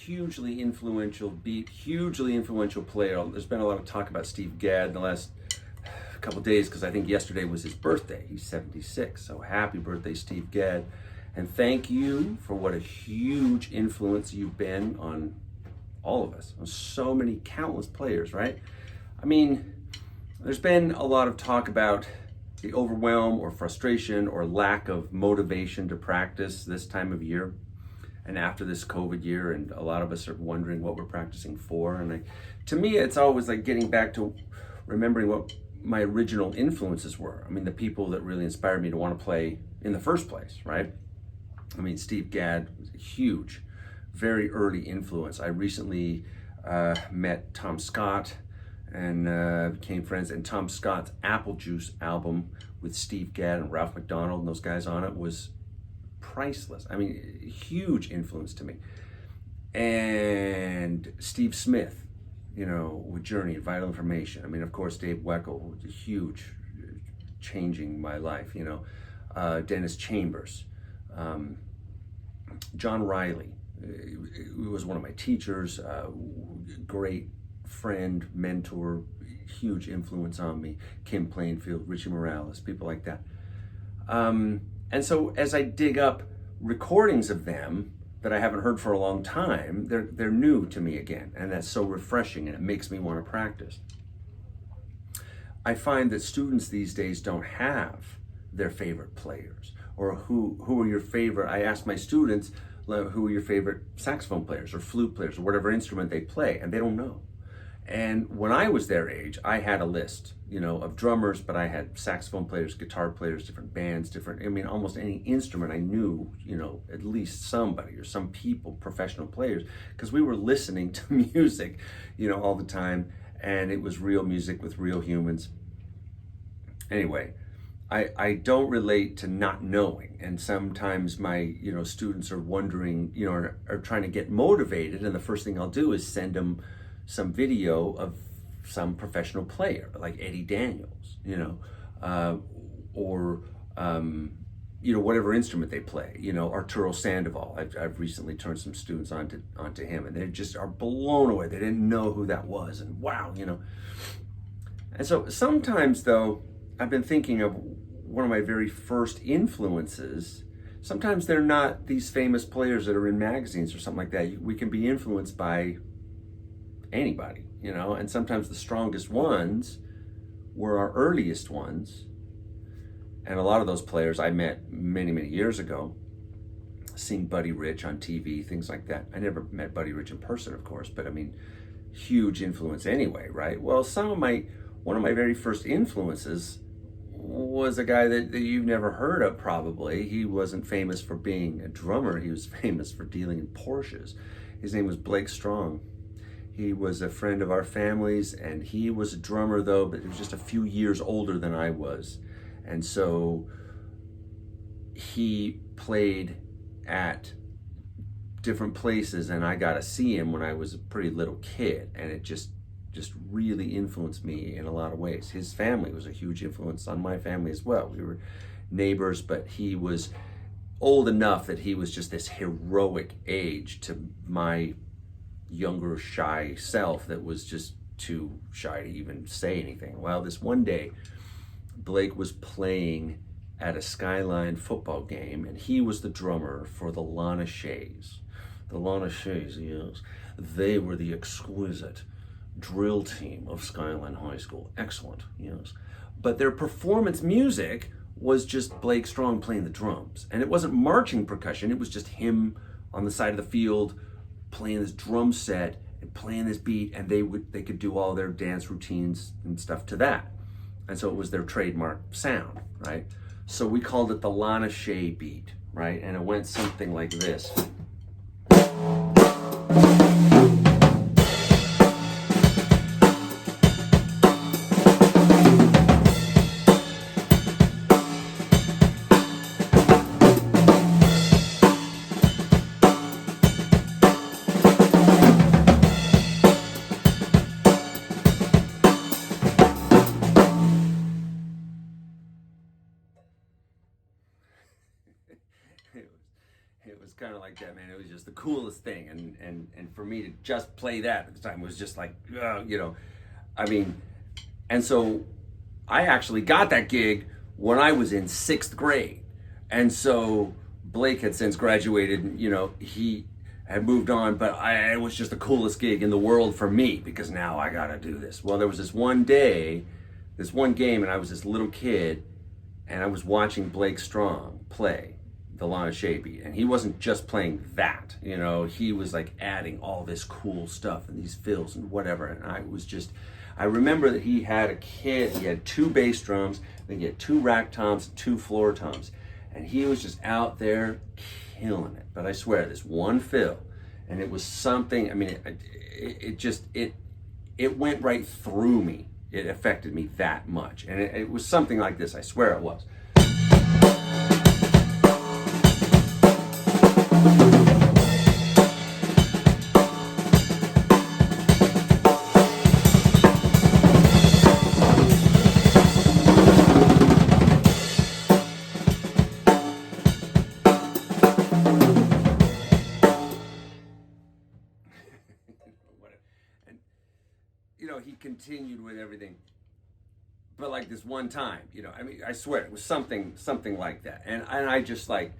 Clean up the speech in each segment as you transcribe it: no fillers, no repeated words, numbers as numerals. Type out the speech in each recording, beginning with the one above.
hugely influential beat, hugely influential player. There's been a lot of talk about Steve Gadd in the last couple days because I think yesterday was his birthday. He's 76. So happy birthday, Steve Gadd. And thank you for what a huge influence you've been on all of us, on so many countless players, right? I mean, there's been a lot of talk about the overwhelm or frustration or lack of motivation to practice this time of year and after this COVID year, and a lot of us are wondering what we're practicing for. And to me, it's always like getting back to remembering what my original influences were. I mean, the people that really inspired me to want to play in the first place, right? I mean, Steve Gadd was a huge, very early influence. I recently met Tom Scott and became friends. And Tom Scott's Apple Juice album with Steve Gadd and Ralph McDonald and those guys on it was priceless. I mean, huge influence to me. And Steve Smith, you know, with Journey and Vital Information. I mean, of course, Dave Weckl was a huge, changing my life, you know. Dennis Chambers. John Riley, who was one of my teachers, great friend, mentor, huge influence on me. Kim Plainfield, Richie Morales, people like that. And so as I dig up recordings of them that I haven't heard for a long time, they're new to me again, and that's so refreshing, and it makes me want to practice. I find that students these days don't have their favorite players, or who are your favorite. I ask my students, who are your favorite saxophone players or flute players or whatever instrument they play, and they don't know. And when I was their age, I had a list, you know, of drummers, but I had saxophone players, guitar players, different bands, I mean, almost any instrument I knew, you know, at least somebody or some people, professional players, because we were listening to music, you know, all the time, and it was real music with real humans. Anyway, I don't relate to not knowing, and sometimes my, you know, students are wondering, you know, are trying to get motivated, and the first thing I'll do is send them some video of some professional player like Eddie Daniels, you know, or you know, whatever instrument they play, you know, Arturo Sandoval. I've recently turned some students onto him, and they just are blown away. They didn't know who that was, and wow, you know. And so sometimes, though, I've been thinking of one of my very first influences. Sometimes they're not these famous players that are in magazines or something like that. We can be influenced by anybody, you know, and sometimes the strongest ones were our earliest ones. And a lot of those players I met many, many years ago, seeing Buddy Rich on TV, things like that. I never met Buddy Rich in person, of course, but I mean, huge influence anyway, right? Well, one of my very first influences was a guy that you've never heard of probably. He wasn't famous for being a drummer. He was famous for dealing in Porsches. His name was Blake Strong. He was a friend of our family's, and he was a drummer though, but he was just a few years older than I was. And so he played at different places, and I got to see him when I was a pretty little kid, and it just really influenced me in a lot of ways. His family was a huge influence on my family as well. We were neighbors, but he was old enough that he was just this heroic age to my younger, shy self that was just too shy to even say anything. Well, this one day, Blake was playing at a Skyline football game, and he was the drummer for the Lana Shays. The Lana Shays, yes. They were the exquisite drill team of Skyline High School. Excellent, yes. But their performance music was just Blake Strong playing the drums. And it wasn't marching percussion, it was just him on the side of the field playing this drum set and playing this beat, and they could do all their dance routines and stuff to that. And so it was their trademark sound, right? So we called it the Lana Shay beat, right? And it went something like this. kind of like that, man. It was just the coolest thing, and for me to just play that at the time was just like, you know, I mean, and so I actually got that gig when I was in 6th grade, and so Blake had since graduated, and you know, he had moved on, but it was just the coolest gig in the world for me because now I gotta do this. Well, there was this one day, this one game, and I was this little kid, and I was watching Blake Strong play the Lana Shaby, and he wasn't just playing that, you know, he was like adding all this cool stuff and these fills and whatever, and I remember that he had a kit, he had 2 bass drums, then he had 2 rack toms, 2 floor toms, and he was just out there killing it. But I swear, this one fill, and it was something, I mean, it went right through me. It affected me that much, and it was something like this, I swear it was. And you know, he continued with everything, but like this one time, you know, I mean, I swear it was something like that, and I just like,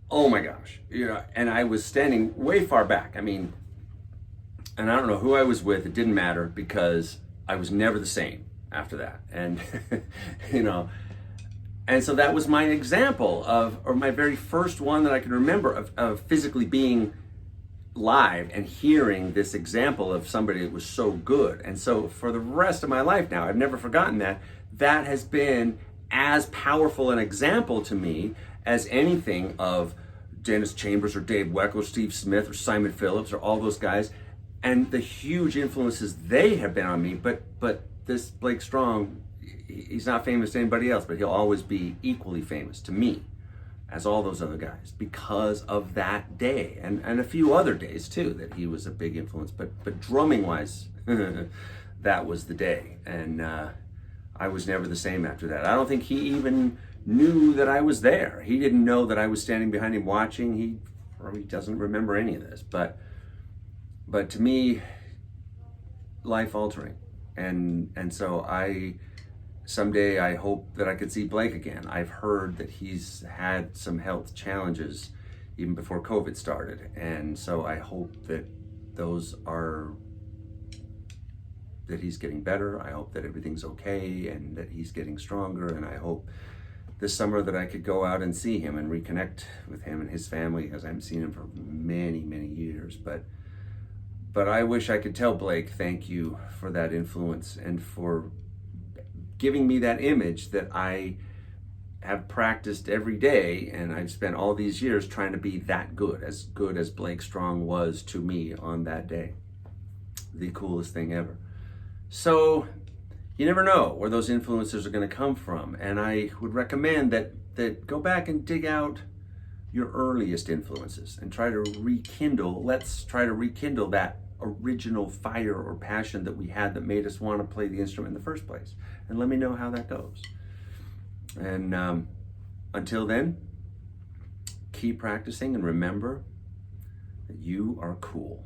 oh my gosh, you know, and I was standing way far back. I mean, and I don't know who I was with. It didn't matter because I was never the same after that, and you know, and so that was my example of, or my very first one that I can remember of physically being live and hearing this example of somebody that was so good. And so for the rest of my life now, I've never forgotten that. That has been as powerful an example to me as anything of Dennis Chambers or Dave Weckl or Steve Smith or Simon Phillips or all those guys, and the huge influences they have been on me. But this Blake Strong, he's not famous to anybody else, but he'll always be equally famous to me as all those other guys because of that day, and a few other days too that he was a big influence. But drumming wise, that was the day, and I was never the same after that. I don't think he even knew that I was there. He didn't know that I was standing behind him watching. He doesn't remember any of this, but to me, life altering, and so someday I hope that I could see Blake again. I've heard that he's had some health challenges even before COVID started, and so I hope that that he's getting better. I hope that everything's okay and that he's getting stronger, and I hope this summer that I could go out and see him and reconnect with him and his family, because I haven't seen him for many, many years. But I wish I could tell Blake thank you for that influence and for giving me that image that I have practiced every day, and I've spent all these years trying to be that good as Blake Strong was to me on that day. The coolest thing ever. So you never know where those influences are going to come from, and I would recommend that go back and dig out your earliest influences and try to rekindle. Let's try to rekindle that original fire or passion that we had that made us want to play the instrument in the first place. And let me know how that goes. And until then, keep practicing and remember that you are cool.